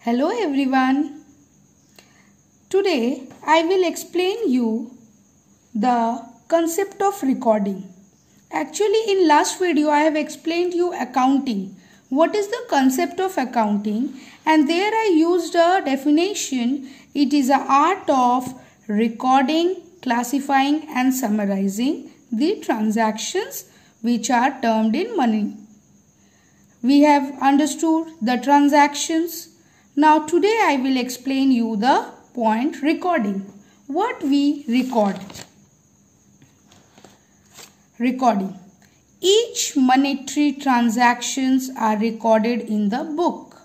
Hello everyone. Today I will explain you the concept of recording. Actually in last video I have explained you accounting. What is the concept of accounting? And there I used a definition. It is the art of recording, classifying and summarizing the transactions which are termed in money. We have understood the transactions. Now today I will explain you the point recording. What we record. Recording. Each monetary transactions are recorded in the book.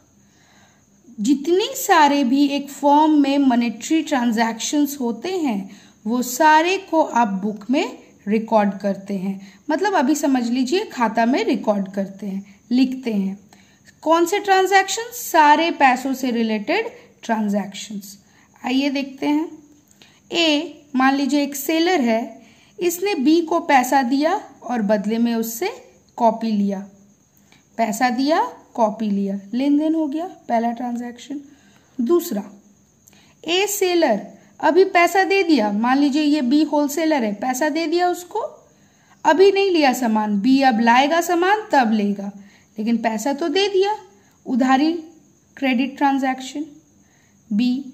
जितने सारे भी एक firm में monetary transactions होते हैं वो सारे को आप बुक में रिकॉर्ड करते हैं. मतलब अभी समझ लीजिए खाता में रिकॉर्ड करते हैं, लिखते हैं. कौन से ट्रांजैक्शंस? सारे पैसों से रिलेटेड ट्रांजैक्शंस. आइए देखते हैं. ए मान लीजिए एक सेलर है, इसने बी को पैसा दिया और बदले में उससे कॉपी लिया. पैसा दिया, कॉपी लिया, लेन देन हो गया, पहला ट्रांजैक्शन. दूसरा, ए सेलर अभी पैसा दे दिया. मान लीजिए ये बी होलसेलर है, पैसा दे दिया उसको, अभी नहीं लिया सामान. बी अब लाएगा सामान तब लेगा, लेकिन पैसा तो दे दिया. उधारी, क्रेडिट ट्रांजैक्शन. बी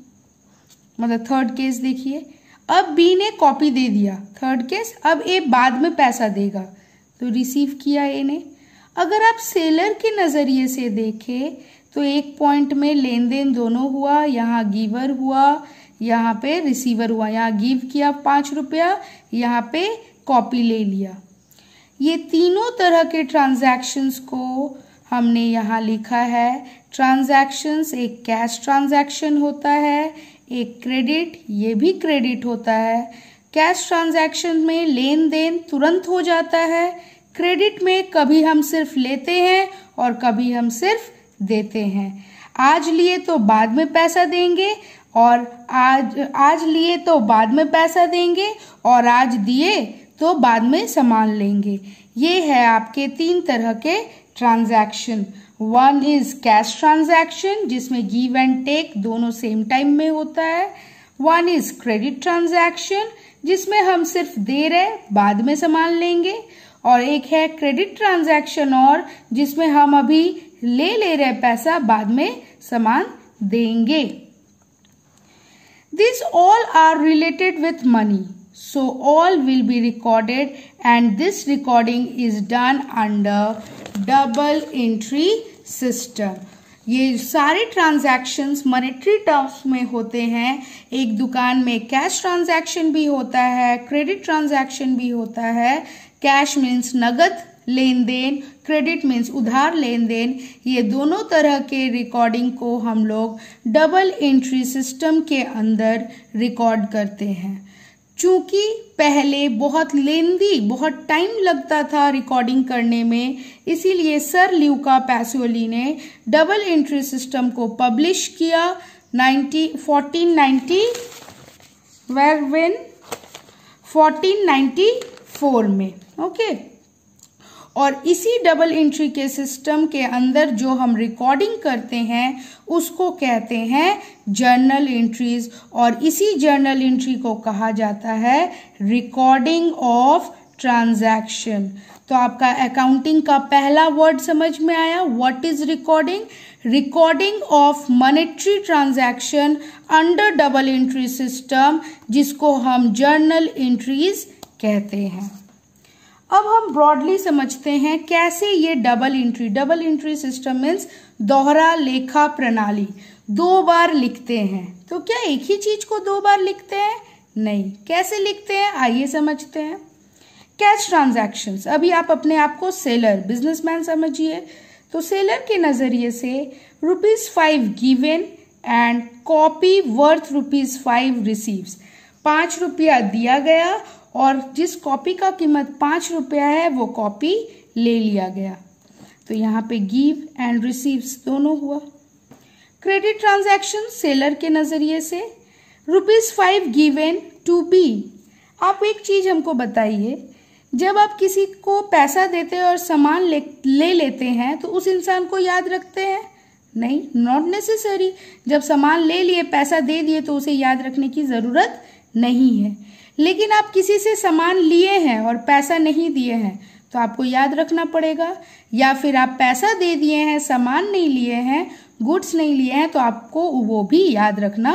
मतलब थर्ड केस देखिए. अब बी ने कॉपी दे दिया, थर्ड केस. अब ए बाद में पैसा देगा तो रिसीव किया ए ने. अगर आप सेलर के नजरिए से देखें तो एक पॉइंट में लेन देन दोनों हुआ. यहाँ गिवर हुआ, यहाँ पे रिसीवर हुआ. यहाँ गिव किया 5 रुपया, यहाँ पे कॉपी ले लिया. ये तीनों तरह के ट्रांजैक्शंस को हमने यहाँ लिखा है. ट्रांजैक्शंस, एक कैश ट्रांजैक्शन होता है, एक क्रेडिट, ये भी क्रेडिट होता है. कैश ट्रांजैक्शन में लेन देन तुरंत हो जाता है. क्रेडिट में कभी हम सिर्फ लेते हैं और कभी हम सिर्फ देते हैं. आज लिए तो बाद में पैसा देंगे और आज लिए तो बाद में पैसा देंगे और आज दिए तो बाद में सामान लेंगे. ये है आपके 3 तरह के transaction. One is cash transaction जिसमें गिव एंड टेक दोनों सेम टाइम में होता है. वन इज क्रेडिट ट्रांजैक्शन जिसमें हम सिर्फ दे रहे बाद में सामान लेंगे. और एक है क्रेडिट ट्रांजैक्शन और जिसमें हम अभी ले रहे पैसा, बाद में सामान देंगे. These all are related with money. So all will be recorded and this recording is done under double entry system. ये सारे ट्रांजैक्शंस मॉनेटरी टर्म्स में होते हैं. एक दुकान में कैश ट्रांजैक्शन भी होता है, क्रेडिट ट्रांजैक्शन भी होता है. कैश मीन्स नगद लेन देन, क्रेडिट मीन्स उधार लेन देन. ये दोनों तरह के रिकॉर्डिंग को हम लोग डबल एंट्री सिस्टम के अंदर रिकॉर्ड करते हैं. चूंकि पहले बहुत लेंदी, बहुत टाइम लगता था रिकॉर्डिंग करने में, इसीलिए सर ल्यूका पैसियोली ने डबल एंट्री सिस्टम को पब्लिश किया 1494 में. ओके. और इसी डबल एंट्री के सिस्टम के अंदर जो हम रिकॉर्डिंग करते हैं उसको कहते हैं जर्नल एंट्रीज. और इसी जर्नल एंट्री को कहा जाता है रिकॉर्डिंग ऑफ ट्रांजैक्शन. तो आपका अकाउंटिंग का पहला वर्ड समझ में आया. What is recording? Recording of monetary transaction under double entry system, जिसको हम जर्नल एंट्रीज कहते हैं. अब हम ब्रॉडली समझते हैं कैसे ये डबल एंट्री सिस्टम मीन्स दोहरा लेखा प्रणाली. 2 बार लिखते हैं. तो क्या एक ही चीज को 2 बार लिखते हैं? नहीं. कैसे लिखते हैं आइए समझते हैं. कैश ट्रांजैक्शंस, अभी आप अपने आप को सेलर, बिजनेसमैन समझिए. तो सेलर के नजरिए से ₹5 given and copy worth ₹5 receives. 5 रुपया दिया गया और जिस कॉपी का कीमत 5 रुपया है वो कॉपी ले लिया गया. तो यहाँ पे गिव एंड रिसीव्स दोनों हुआ. क्रेडिट ट्रांजैक्शन सेलर के नजरिए से ₹5 गिवन टू बी. आप एक चीज हमको बताइए, जब आप किसी को पैसा देते हैं और सामान ले लेते हैं तो उस इंसान को याद रखते हैं? नहीं, नॉट नेसेसरी। जब सामान ले लिए, पैसा दे दिए तो उसे याद रखने की ज़रूरत नहीं है। लेकिन आप किसी से सामान लिए हैं और पैसा नहीं दिए हैं तो आपको याद रखना पड़ेगा, या फिर आप पैसा दे दिए हैं, सामान नहीं लिए हैं, गुड्स नहीं लिए हैं, तो आपको वो भी याद रखना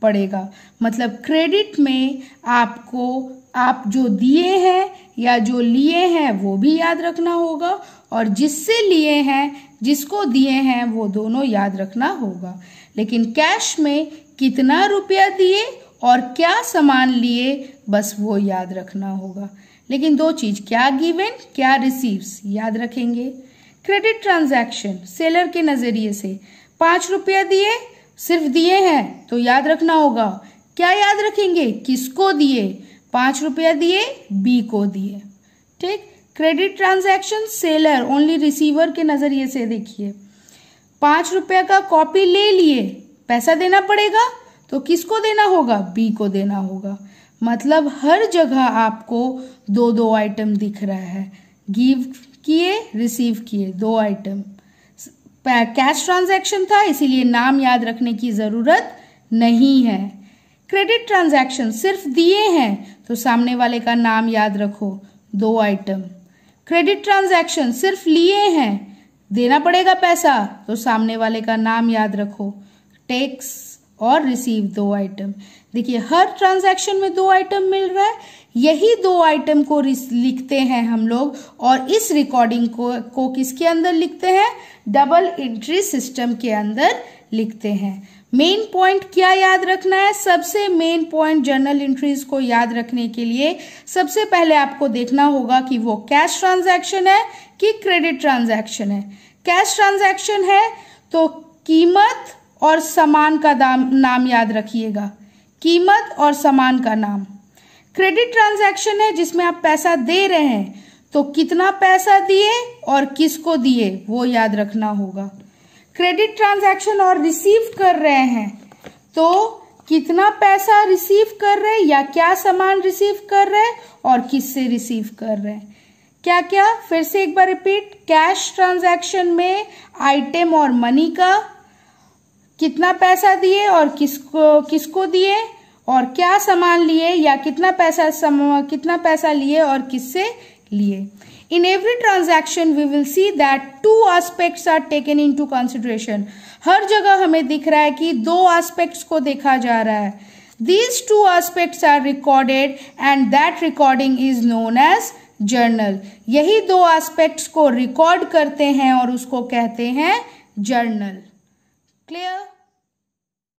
पड़ेगा। मतलब क्रेडिट में आपको आप जो दिए हैं या जो लिए हैं वो भी याद रखना होगा, और जिससे लिए हैं, जिसको दिए हैं, वो दोनों याद रखना होगा। लेकिन कैश में कितना रुपया दिए और क्या सामान लिए, बस वो याद रखना होगा। लेकिन दो चीज, क्या गिवन, क्या रिसीव्स, याद रखेंगे। क्रेडिट ट्रांजैक्शन सेलर के नजरिए से 5 रुपया दिए, सिर्फ दिए हैं तो याद रखना होगा। क्या याद रखेंगे, किसको दिए, 5 रुपया दिए, बी को दिए। ठीक। Credit transaction seller only receiver के नजरिए से देखिए, 5 रुपया का कॉपी ले लिए, पैसा देना पड़ेगा तो किसको देना होगा, बी को देना होगा। मतलब हर जगह आपको दो दो आइटम दिख रहा है, गिव किए, रिसीव किए, 2 आइटम। कैश ट्रांजैक्शन था इसीलिए नाम याद रखने की जरूरत नहीं है। क्रेडिट ट्रांजैक्शन सिर्फ दिए हैं तो सामने वाले का नाम याद रखो, 2 आइटम। क्रेडिट ट्रांजैक्शन सिर्फ लिए हैं, देना पड़ेगा पैसा तो सामने वाले का नाम याद रखो, टेक्स और रिसीव, 2 आइटम। देखिए हर ट्रांजैक्शन में 2 आइटम मिल रहा है, यही 2 आइटम को लिखते हैं हम लोग, और इस रिकॉर्डिंग को किसके अंदर लिखते हैं, डबल एंट्री सिस्टम के अंदर लिखते हैं। मेन पॉइंट क्या याद रखना है, सबसे मेन पॉइंट जर्नल एंट्रीज को याद रखने के लिए सबसे पहले आपको देखना होगा कि वो कैश ट्रांजैक्शन है कि क्रेडिट ट्रांजैक्शन है। कैश ट्रांजैक्शन है तो कीमत और सामान का नाम याद रखिएगा, कीमत और सामान का नाम। क्रेडिट ट्रांजैक्शन है जिसमें आप पैसा दे रहे हैं तो कितना पैसा दिए और किसको दिए वो याद रखना होगा। क्रेडिट ट्रांजैक्शन और रिसीव कर रहे हैं तो कितना पैसा रिसीव कर रहे हैं या क्या सामान रिसीव कर रहे हैं और किससे रिसीव कर रहे हैं। क्या क्या, फिर से एक बार रिपीट। कैश ट्रांजैक्शन में आइटम और मनी का, कितना पैसा दिए और किसको दिए, और क्या सामान लिए या कितना पैसा लिए और किससे लिए। In every transaction we will see that 2 aspects are taken into consideration. हर जगह हमें दिख रहा है कि 2 aspects को देखा जा रहा है। These 2 aspects are recorded and that recording is known as journal. यही 2 aspects को रिकॉर्ड करते हैं और उसको कहते हैं जर्नल।